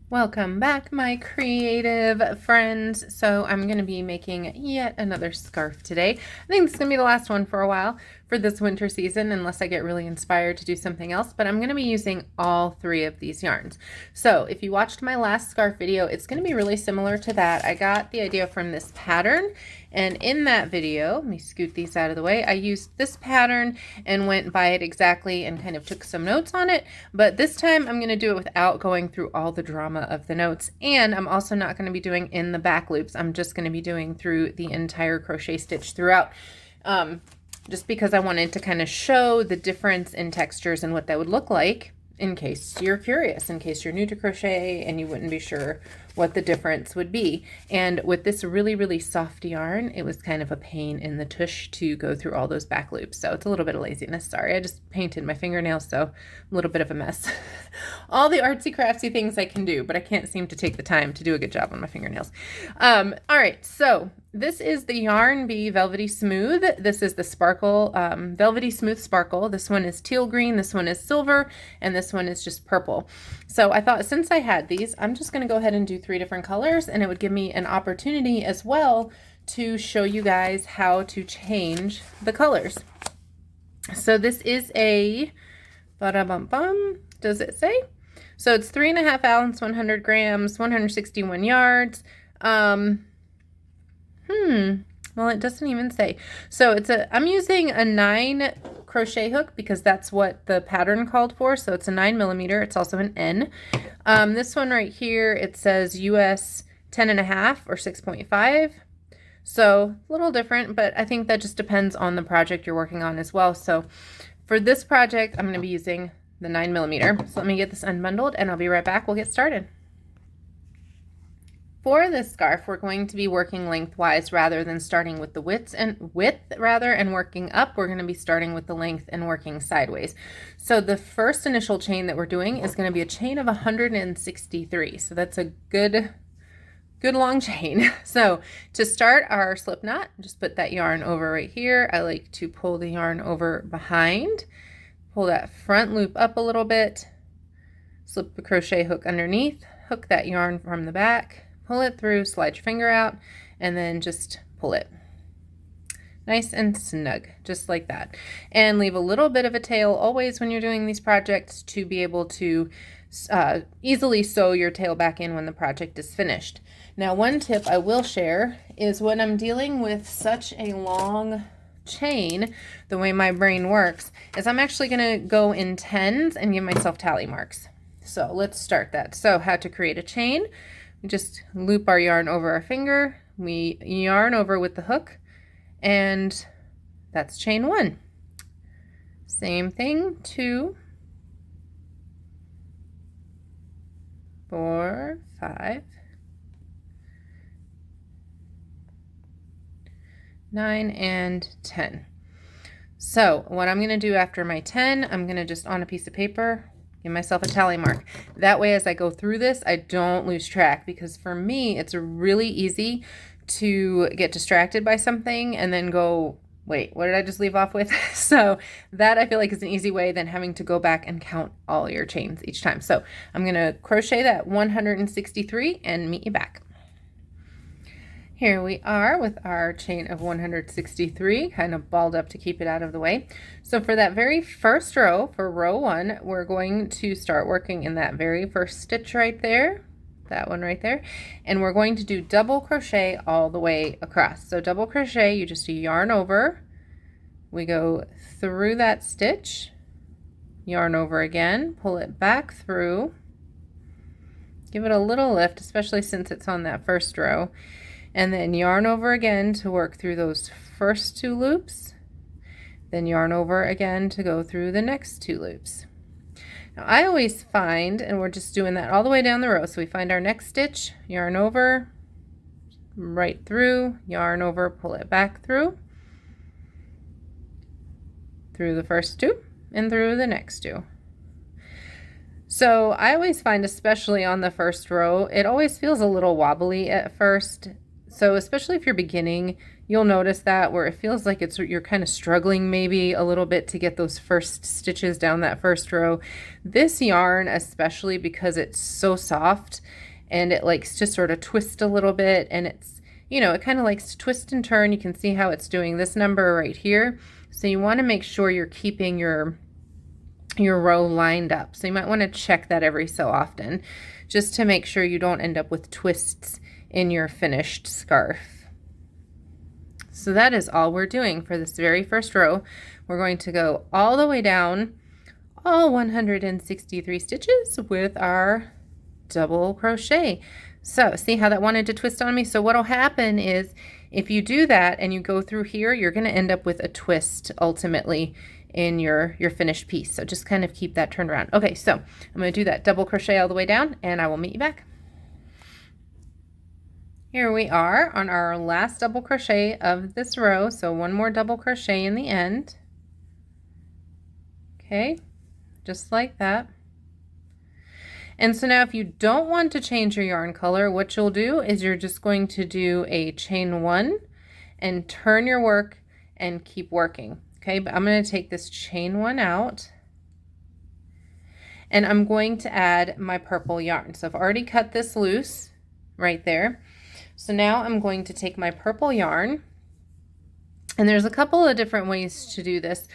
Welcome back, my creative friends. So I'm going to be making yet another scarf today. I think this is going to be the last one for a while for this winter season, unless I get really inspired to do something else, but I'm going to be using all three of these yarns. So if you watched my last scarf video, it's going to be really similar to that. I got the idea from this pattern, and in that video, let me scoot these out of the way, I used this pattern and went by it exactly and kind of took some notes on it, but this time I'm going to do it without going through all the drama of the notes, and I'm also not going to be doing in the back loops. I'm just going to be doing through the entire crochet stitch throughout, just because I wanted to kind of show the difference in textures and what that would look like in case you're curious, in case you're new to crochet and you wouldn't be sure what the difference would be. And with this really, really soft yarn, it was kind of a pain in the tush to go through all those back loops. So it's a little bit of laziness. Sorry, I just painted my fingernails, so a little bit of a mess. All the artsy craftsy things I can do, but I can't seem to take the time to do a good job on my fingernails. All right, so this is the Yarn Bee Velvety Smooth. This is the Sparkle, Velvety Smooth Sparkle. This one is teal green, this one is silver, and this one is just purple. So I thought since I had these, I'm just going to go ahead and do 3 different colors, and it would give me an opportunity as well to show you guys how to change the colors. So this is a, ba-da-bum-bum, does it say? So it's 3.5 ounce, 100 grams, 161 yards. Well, it doesn't even say. So I'm using a 9 crochet hook because that's what the pattern called for. So it's a 9mm. It's also an N. This one right here, it says US 10.5 or 6.5. So a little different, but I think that just depends on the project you're working on as well. So for this project, I'm going to be using the 9mm. So let me get this unbundled and I'll be right back. We'll get started. For this scarf, we're going to be working lengthwise rather than starting with the width and working up. We're going to be starting with the length and working sideways. So the first initial chain that we're doing is going to be a chain of 163. So that's a good long chain. So to start our slip knot, just put that yarn over right here. I like to pull the yarn over behind, pull that front loop up a little bit, slip the crochet hook underneath, hook that yarn from the back, pull it through, slide your finger out, and then just pull it. Nice and snug, just like that. And leave a little bit of a tail always when you're doing these projects to be able to easily sew your tail back in when the project is finished. Now, one tip I will share is when I'm dealing with such a long chain, the way my brain works is I'm actually going to go in tens and give myself tally marks. So let's start that. So how to create a chain. We just loop our yarn over our finger, we yarn over with the hook, and that's chain 1. Same thing, 2, 4, 5, 9, and 10. So what I'm going to do after my 10, I'm going to just on a piece of paper give myself a tally mark. That way, as I go through this, I don't lose track, because for me, it's really easy to get distracted by something and then go, wait, what did I just leave off with? So that I feel like is an easy way than having to go back and count all your chains each time. So I'm going to crochet that 163 and meet you back. Here we are with our chain of 163, kind of balled up to keep it out of the way. So for that very first row, for row 1, we're going to start working in that very first stitch right there, that one right there, and we're going to do double crochet all the way across. So double crochet, you just yarn over, we go through that stitch, yarn over again, pull it back through, give it a little lift, especially since it's on that first row, and then yarn over again to work through those first 2 loops, then yarn over again to go through the next 2 loops. Now I always find, and we're just doing that all the way down the row, so we find our next stitch, yarn over, right through, yarn over, pull it back through the first 2, and through the next 2. So I always find, especially on the first row, it always feels a little wobbly at first. So especially if you're beginning, You'll notice that where it feels like you're kind of struggling maybe a little bit to get those first stitches down that first row. This yarn, especially because it's so soft and it likes to sort of twist a little bit, and it's, you know, it kind of likes to twist and turn. You can see how it's doing this number right here. So you want to make sure you're keeping your row lined up. So you might want to check that every so often just to make sure you don't end up with twists in your finished scarf. So that is all we're doing for this very first row. We're going to go all the way down all 163 stitches with our double crochet. So see how that wanted to twist on me? So what'll happen is if you do that and you go through here, you're going to end up with a twist ultimately in your finished piece. So just kind of keep that turned around. Okay, so I'm going to do that double crochet all the way down, and I will meet you back. Here we are on our last double crochet of this row. So one more double crochet in the end. Okay, just like that. And so now if you don't want to change your yarn color, what you'll do is you're just going to do a chain one and turn your work and keep working. Okay, but I'm going to take this chain one out and I'm going to add my purple yarn. So I've already cut this loose right there. So now I'm going to take my purple yarn, and there's a couple of different ways to do this.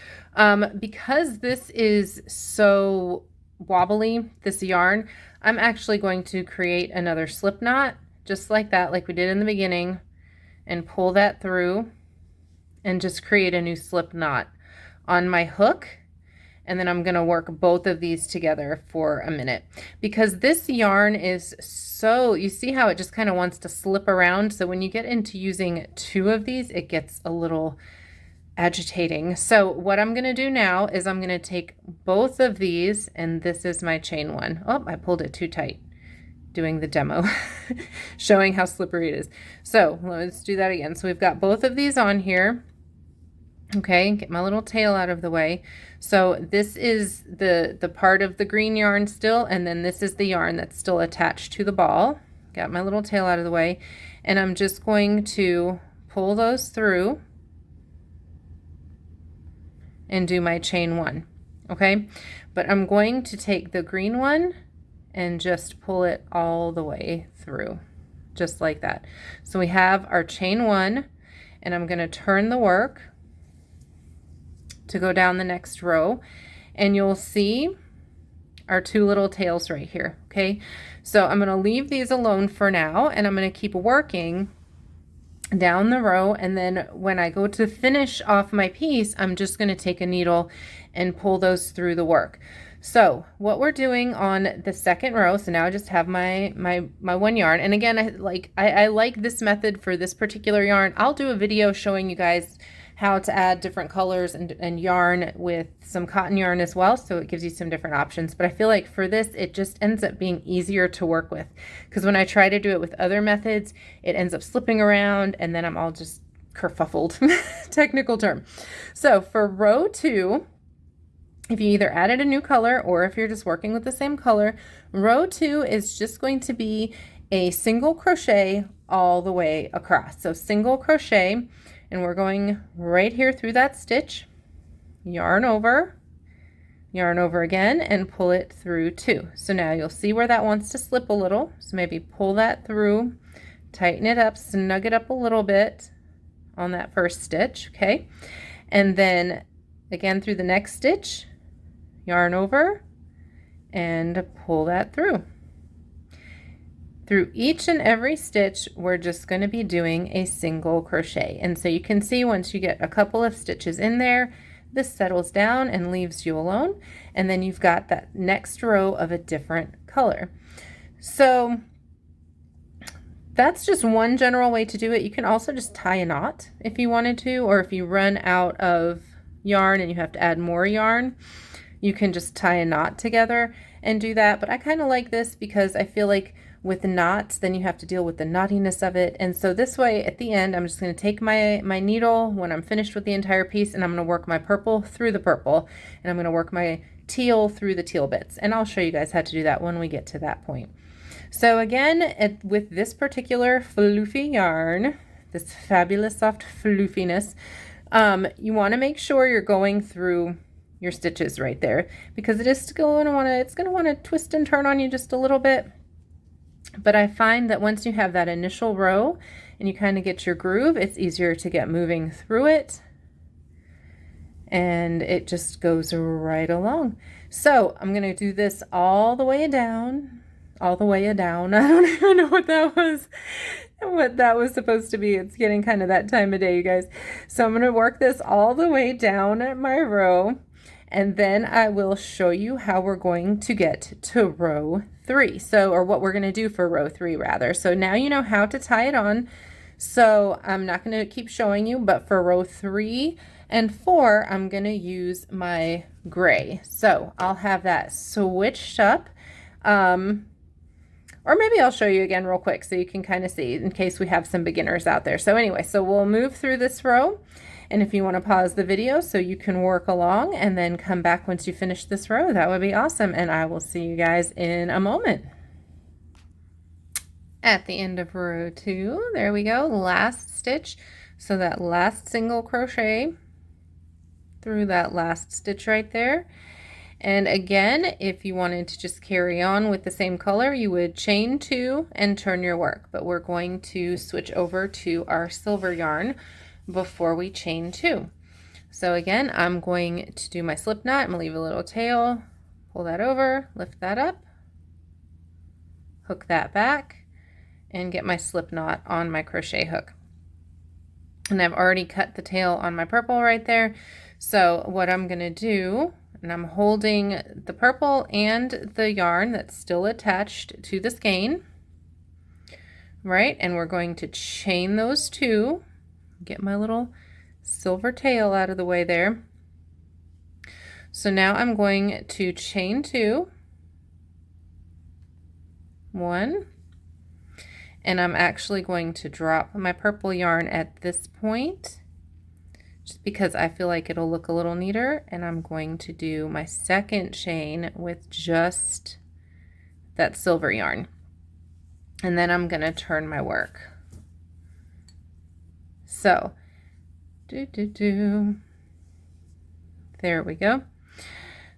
Because this is so wobbly, this yarn, I'm actually going to create another slip knot just like that, like we did in the beginning, and pull that through and just create a new slip knot on my hook. And then I'm going to work both of these together for a minute because this yarn is so, you see how it just kind of wants to slip around. So when you get into using two of these, it gets a little agitating. So what I'm going to do now is I'm going to take both of these, and this is my chain one. Oh, I pulled it too tight doing the demo, showing how slippery it is. So let's do that again. So we've got both of these on here. Okay, get my little tail out of the way. So this is the part of the green yarn still, and then this is the yarn that's still attached to the ball. Got my little tail out of the way, and I'm just going to pull those through and do my chain one. Okay, but I'm going to take the green one and just pull it all the way through, just like that. So we have our chain one, and I'm going to turn the work to go down the next row, and you'll see our two little tails right here. Okay, so I'm going to leave these alone for now, and I'm going to keep working down the row, and then when I go to finish off my piece, I'm just going to take a needle and pull those through the work. So what we're doing on the second row, so now I just have my one yarn, and again, I like this method for this particular yarn. I'll do a video showing you guys how to add different colors and yarn with some cotton yarn as well, so it gives you some different options. But I feel like for this, it just ends up being easier to work with, because when I try to do it with other methods, it ends up slipping around, and then I'm all just kerfuffled, technical term. So for row two, if you either added a new color or if you're just working with the same color, row two is just going to be a single crochet all the way across. So single crochet, and we're going right here through that stitch, yarn over again, and pull it through two. So now you'll see where that wants to slip a little. So maybe pull that through, tighten it up, snug it up a little bit on that first stitch, okay? And then again through the next stitch, yarn over and pull that through. Through each and every stitch, we're just going to be doing a single crochet. And so you can see once you get a couple of stitches in there, this settles down and leaves you alone. And then you've got that next row of a different color. So that's just one general way to do it. You can also just tie a knot if you wanted to, or if you run out of yarn and you have to add more yarn, you can just tie a knot together and do that. But I kind of like this because I feel like with knots, then you have to deal with the knottiness of it. And so this way at the end, I'm just going to take my needle when I'm finished with the entire piece, and I'm going to work my purple through the purple, and I'm going to work my teal through the teal bits. And I'll show you guys how to do that when we get to that point. So again, with this particular floofy yarn, this fabulous soft floofiness. You want to make sure you're going through your stitches right there, because it's going to want to twist and turn on you just a little bit. But I find that once you have that initial row and you kind of get your groove, it's easier to get moving through it, and it just goes right along. So I'm going to do this all the way down, all the way down. I don't even know what that was supposed to be. It's getting kind of that time of day, you guys. So I'm going to work this all the way down at my row, and then I will show you how we're going to get to row 3. So, or what we're going to do for row 3 rather. So now you know how to tie it on. So I'm not going to keep showing you, but for row 3 and 4, I'm going to use my gray. So I'll have that switched up. Or maybe I'll show you again real quick so you can kind of see in case we have some beginners out there. So anyway, so we'll move through this row. And if you want to pause the video so you can work along and then come back once you finish this row, that would be awesome. And I will see you guys in a moment. At the end of row 2, there we go, last stitch. So that last single crochet through that last stitch right there. And again, if you wanted to just carry on with the same color, you would chain 2 and turn your work. But we're going to switch over to our silver yarn before we chain 2. So again, I'm going to do my slip knot. I'm gonna leave a little tail, pull that over, lift that up, hook that back, and get my slip knot on my crochet hook. And I've already cut the tail on my purple right there. So what I'm gonna do, and I'm holding the purple and the yarn that's still attached to the skein, right? And we're going to chain those 2, get my little silver tail out of the way there. So now I'm going to chain 2, 1, and I'm actually going to drop my purple yarn at this point just because I feel like it'll look a little neater, and I'm going to do my second chain with just that silver yarn, and then I'm gonna turn my work. So there we go.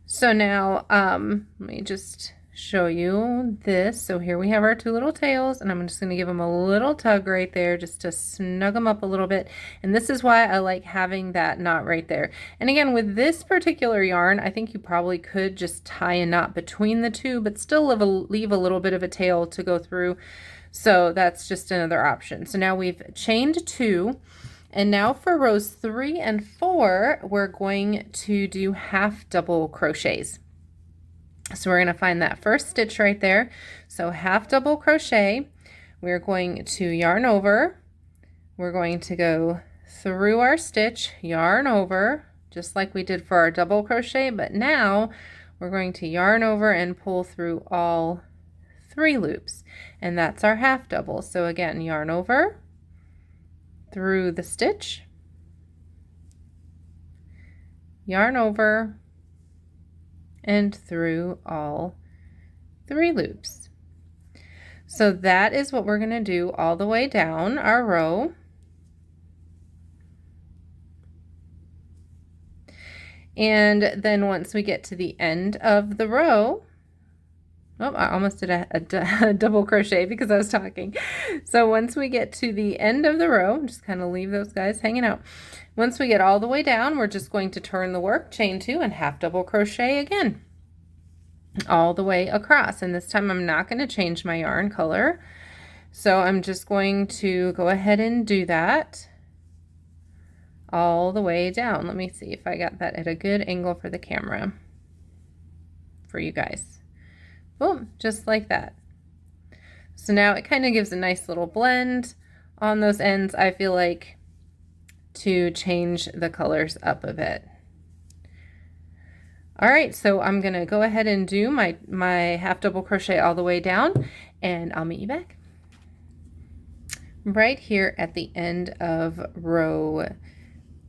So now let me just show you this. So here we have our 2 little tails, and I'm just going to give them a little tug right there just to snug them up a little bit. And this is why I like having that knot right there. And again, with this particular yarn, I think you probably could just tie a knot between the 2, but still leave a little bit of a tail to go through. So that's just another option. So now we've chained 2. And now for rows 3 and 4, we're going to do half double crochets. So we're going to find that first stitch right there. So half double crochet, we're going to yarn over, we're going to go through our stitch, yarn over, just like we did for our double crochet, but now we're going to yarn over and pull through all 3 loops, and that's our half double. So again, yarn over, through the stitch, yarn over, and through all 3 loops. So that is what we're going to do all the way down our row. And then once we get to the end of the row, oh, I almost did a double crochet because I was talking. So once we get to the end of the row, just kind of leave those guys hanging out. Once we get all the way down, we're just going to turn the work, chain 2, and half double crochet again all the way across. And this time I'm not going to change my yarn color. So I'm just going to go ahead and do that all the way down. Let me see if I got that at a good angle for the camera for you guys. Boom, just like that. So now it kind of gives a nice little blend on those ends, I feel like, to change the colors up a bit. All right, so I'm gonna go ahead and do my half double crochet all the way down, and I'll meet you back. Right here at the end of row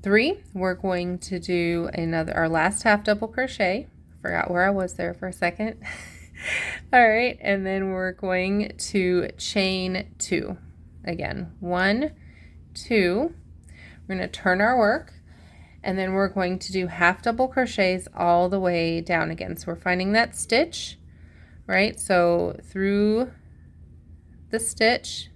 3, we're going to do our last half double crochet. Forgot where I was there for a second. All right, and then we're going to chain 2 again. 1, 2. We're going to turn our work, and then we're going to do half double crochets all the way down again. So we're finding that stitch, right? So through the stitch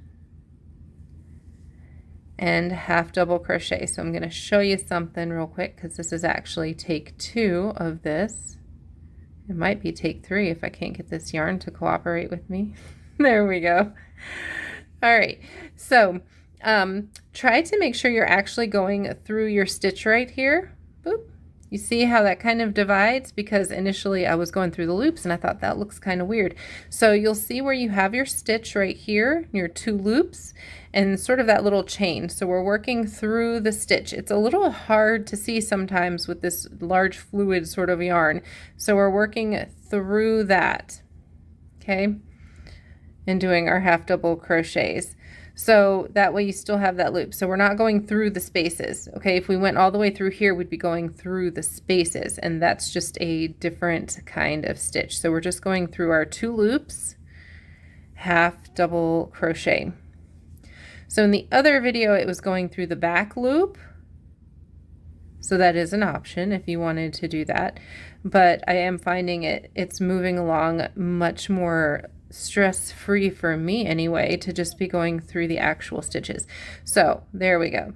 and half double crochet. So I'm going to show you something real quick because this is actually take 2 of this. It might be take 3 if I can't get this yarn to cooperate with me. There we go. All right, so try to make sure you're actually going through your stitch right here. Boop. You see how that kind of divides? Because initially I was going through the loops and I thought that looks kind of weird. So you'll see where you have your stitch right here, your 2 loops, and sort of that little chain. So we're working through the stitch. It's a little hard to see sometimes with this large fluid sort of yarn. So we're working through that, okay, and doing our half double crochets. So that way you still have that loop. So we're not going through the spaces, okay? If we went all the way through here, we'd be going through the spaces, and that's just a different kind of stitch. So we're just going through our 2 loops, half double crochet. So in the other video, it was going through the back loop. So that is an option if you wanted to do that. But I am finding it's moving along much more stress-free for me anyway, to just be going through the actual stitches. So there we go.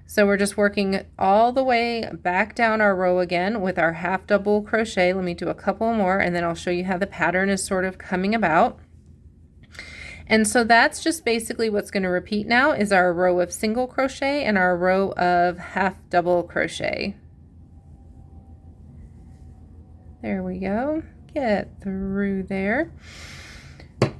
So we're just working all the way back down our row again with our half double crochet. Let me do a couple more and then I'll show you how the pattern is sort of coming about. And so that's just basically what's going to repeat now is our row of single crochet and our row of half double crochet. There we go. Get through there.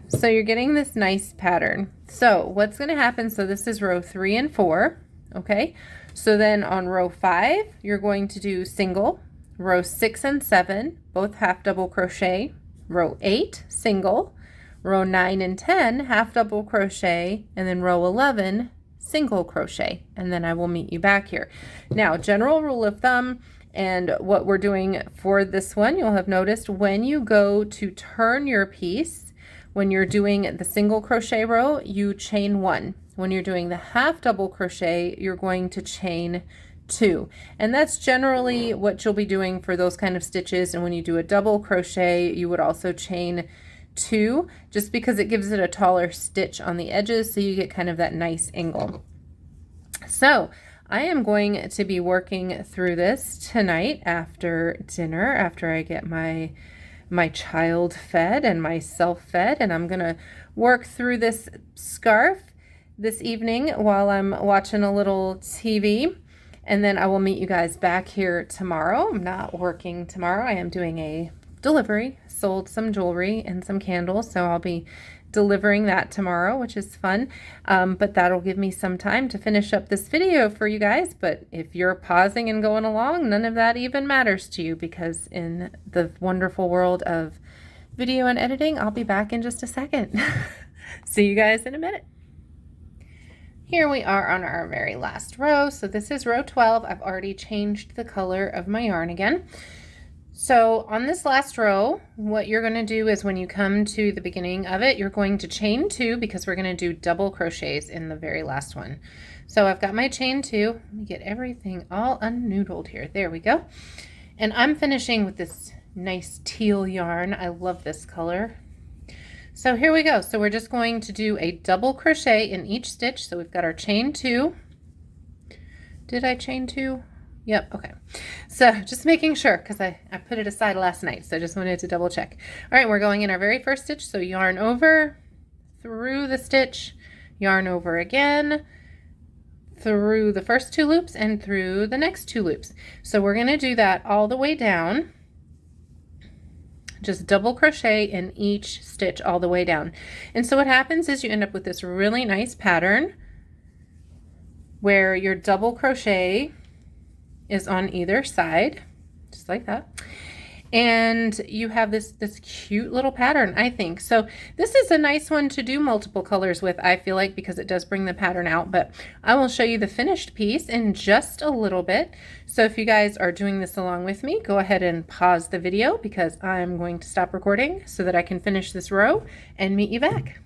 So you're getting this nice pattern. So what's going to happen, so this is row 3 and 4, okay? So then on row 5, you're going to do single, row 6 and 7, both half double crochet, row 8, single, row 9 and 10, half double crochet, and then row 11, single crochet, and then I will meet you back here. Now, general rule of thumb, and what we're doing for this one, you'll have noticed when you go to turn your piece, when you're doing the single crochet row, you chain 1. When you're doing the half double crochet, you're going to chain 2. And that's generally what you'll be doing for those kind of stitches. And when you do a double crochet, you would also chain 2, just because it gives it a taller stitch on the edges, so you get kind of that nice angle. So I am going to be working through this tonight after dinner, after I get my child fed and myself fed, and I'm gonna work through this scarf this evening while I'm watching a little TV, and then I will meet you guys back here tomorrow. I'm not working tomorrow. I am doing a delivery, sold some jewelry and some candles, so I'll be delivering that tomorrow, which is fun. But that'll give me some time to finish up this video for you guys. But if you're pausing and going along, none of that even matters to you, because in the wonderful world of video and editing, I'll be back in just a second. See you guys in a minute. Here we are on our very last row. So this is row 12. I've already changed the color of my yarn again. So on this last row, what you're going to do is when you come to the beginning of it, you're going to chain 2, because we're going to do double crochets in the very last one. So I've got my chain 2. Let me get everything all unnoodled here. There we go. And I'm finishing with this nice teal yarn. I love this color. So here we go. So we're just going to do a double crochet in each stitch. So we've got our chain 2. Did I chain 2? Yep, okay. So just making sure, because I put it aside last night, so I just wanted to double check. All right, we're going in our very first stitch, so yarn over, through the stitch, yarn over again, through the first 2 loops, and through the next 2 loops. So we're going to do that all the way down. Just double crochet in each stitch all the way down. And so what happens is you end up with this really nice pattern where your double crochet is on either side, just like that. And you have this cute little pattern, I think. So this is a nice one to do multiple colors with, I feel like, because it does bring the pattern out. But I will show you the finished piece in just a little bit. So if you guys are doing this along with me, go ahead and pause the video, because I'm going to stop recording so that I can finish this row and meet you back.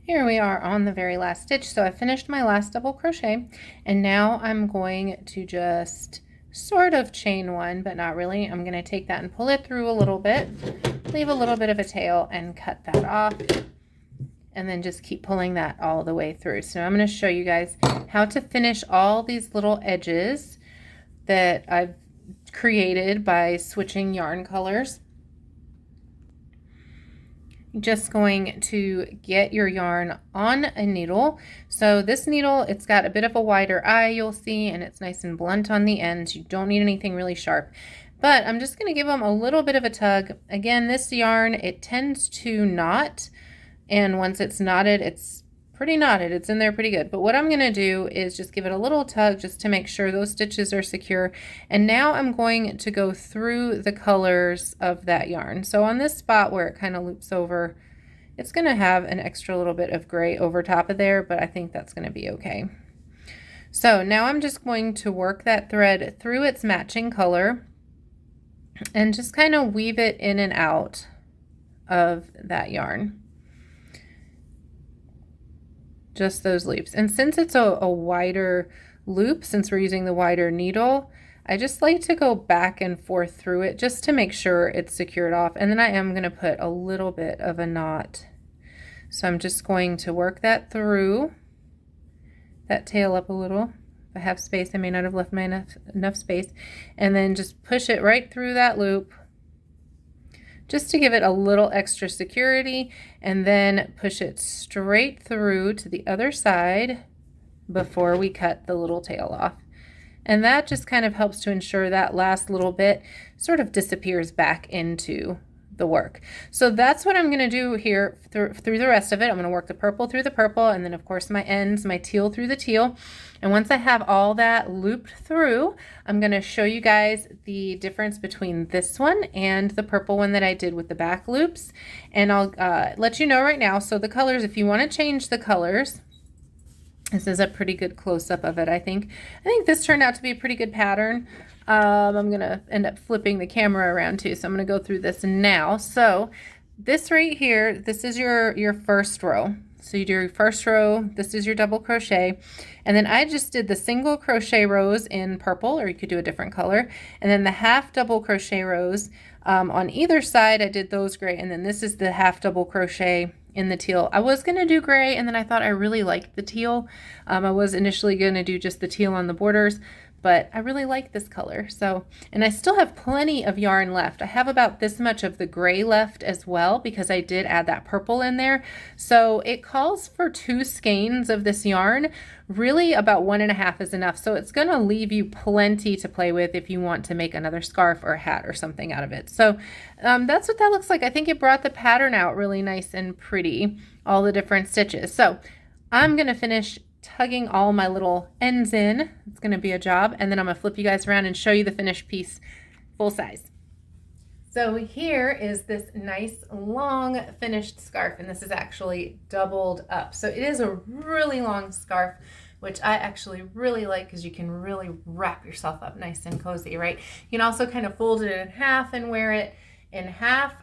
Here we are on the very last stitch. So I finished my last double crochet, and now I'm going to just sort of chain one, but not really. I'm going to take that and pull it through a little bit, leave a little bit of a tail and cut that off, and then just keep pulling that all the way through. So I'm going to show you guys how to finish all these little edges that I've created by switching yarn colors. Just going to get your yarn on a needle. So this needle, it's got a bit of a wider eye, you'll see, and it's nice and blunt on the ends. You don't need anything really sharp, but I'm just going to give them a little bit of a tug. Again, this yarn, it tends to knot, and once it's knotted, it's pretty knotted. It's in there pretty good. But what I'm going to do is just give it a little tug just to make sure those stitches are secure. And now I'm going to go through the colors of that yarn. So on this spot where it kind of loops over, it's going to have an extra little bit of gray over top of there, but I think that's going to be okay. So now I'm just going to work that thread through its matching color and just kind of weave it in and out of that yarn. Just those loops. And since it's a wider loop, since we're using the wider needle, I just like to go back and forth through it just to make sure it's secured off. And then I am going to put a little bit of a knot. So I'm just going to work that through, that tail up a little. If I have space, I may not have left my enough space. And then just push it right through that loop, just to give it a little extra security, and then push it straight through to the other side before we cut the little tail off. And that just kind of helps to ensure that last little bit sort of disappears back into the work. So that's what I'm going to do here through the rest of it. I'm going to work the purple through the purple, and then of course my ends, my teal through the teal. And once I have all that looped through, I'm going to show you guys the difference between this one and the purple one that I did with the back loops. And I'll let you know right now. So the colors, if you want to change the colors, this is a pretty good close-up of it, I think. I think this turned out to be a pretty good pattern. I'm going to end up flipping the camera around too, so I'm going to go through this now. So this right here, this is your first row. So you do your first row, this is your double crochet, and then I just did the single crochet rows in purple, or you could do a different color, and then the half double crochet rows on either side, I did those gray, and then this is the half double crochet in the teal. I was going to do gray, and then I thought I really liked the teal. I was initially going to do just the teal on the borders, but I really like this color. So, and I still have plenty of yarn left. I have about this much of the gray left as well, because I did add that purple in there. So it calls for 2 skeins of this yarn. Really about 1.5 is enough. So it's going to leave you plenty to play with if you want to make another scarf or a hat or something out of it. So that's what that looks like. I think it brought the pattern out really nice and pretty, all the different stitches. So I'm going to finish tugging all my little ends in. It's going to be a job, and then I'm going to flip you guys around and show you the finished piece full size. So here is this nice long finished scarf, and this is actually doubled up. So it is a really long scarf, which I actually really like because you can really wrap yourself up nice and cozy, right? You can also kind of fold it in half and wear it in half.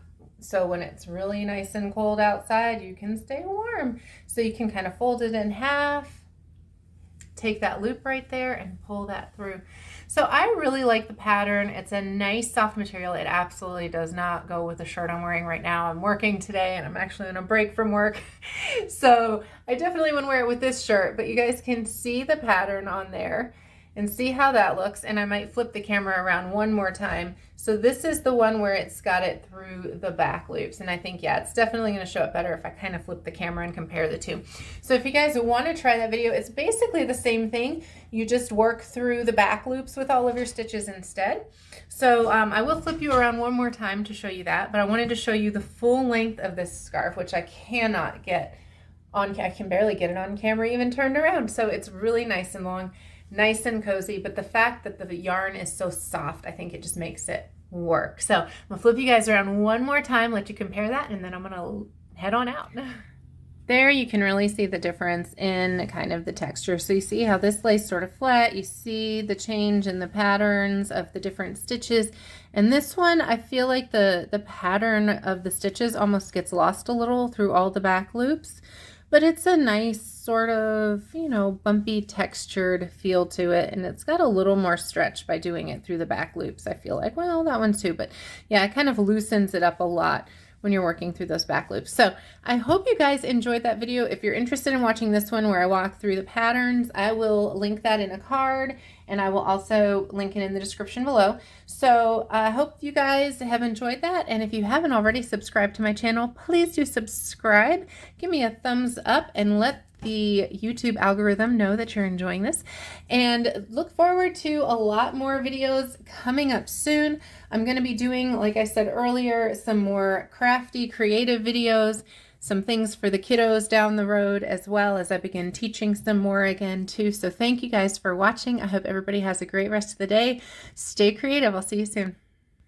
So when it's really nice and cold outside, you can stay warm. So you can kind of fold it in half, take that loop right there and pull that through. So I really like the pattern. It's a nice soft material. It absolutely does not go with the shirt I'm wearing right now. I'm working today and I'm actually on a break from work. So I definitely wouldn't wear it with this shirt, but you guys can see the pattern on there and see how that looks. And I might flip the camera around one more time. So this is the one where it's got it through the back loops. And I think, yeah, it's definitely going to show up better if I kind of flip the camera and compare the two. So if you guys want to try that video, it's basically the same thing. You just work through the back loops with all of your stitches instead. So I will flip you around one more time to show you that, but I wanted to show you the full length of this scarf, which I cannot get on, I can barely get it on camera even turned around. So it's really nice and long, nice and cozy, but the fact that the yarn is so soft, I think it just makes it work. So I'm gonna flip you guys around one more time, let you compare that, and then I'm gonna head on out. There you can really see the difference in kind of the texture. So you see how this lays sort of flat, you see the change in the patterns of the different stitches. And this one, I feel like the pattern of the stitches almost gets lost a little through all the back loops. but it's a nice sort of, you know, bumpy textured feel to it, and it's got a little more stretch by doing it through the back loops. I feel like, well, that one too, but yeah, it kind of loosens it up a lot when you're working through those back loops. So I hope you guys enjoyed that video. If you're interested in watching this one where I walk through the patterns, I will link that in a card, and I will also link it in the description below. So I hope you guys have enjoyed that, and if you haven't already subscribed to my channel, please do subscribe. Give me a thumbs up and let the YouTube algorithm know that you're enjoying this, and look forward to a lot more videos coming up soon. I'm going to be doing, like I said earlier, some more crafty, creative videos, some things for the kiddos down the road, as well as I begin teaching some more again too. So thank you guys for watching. I hope everybody has a great rest of the day. Stay creative. I'll see you soon.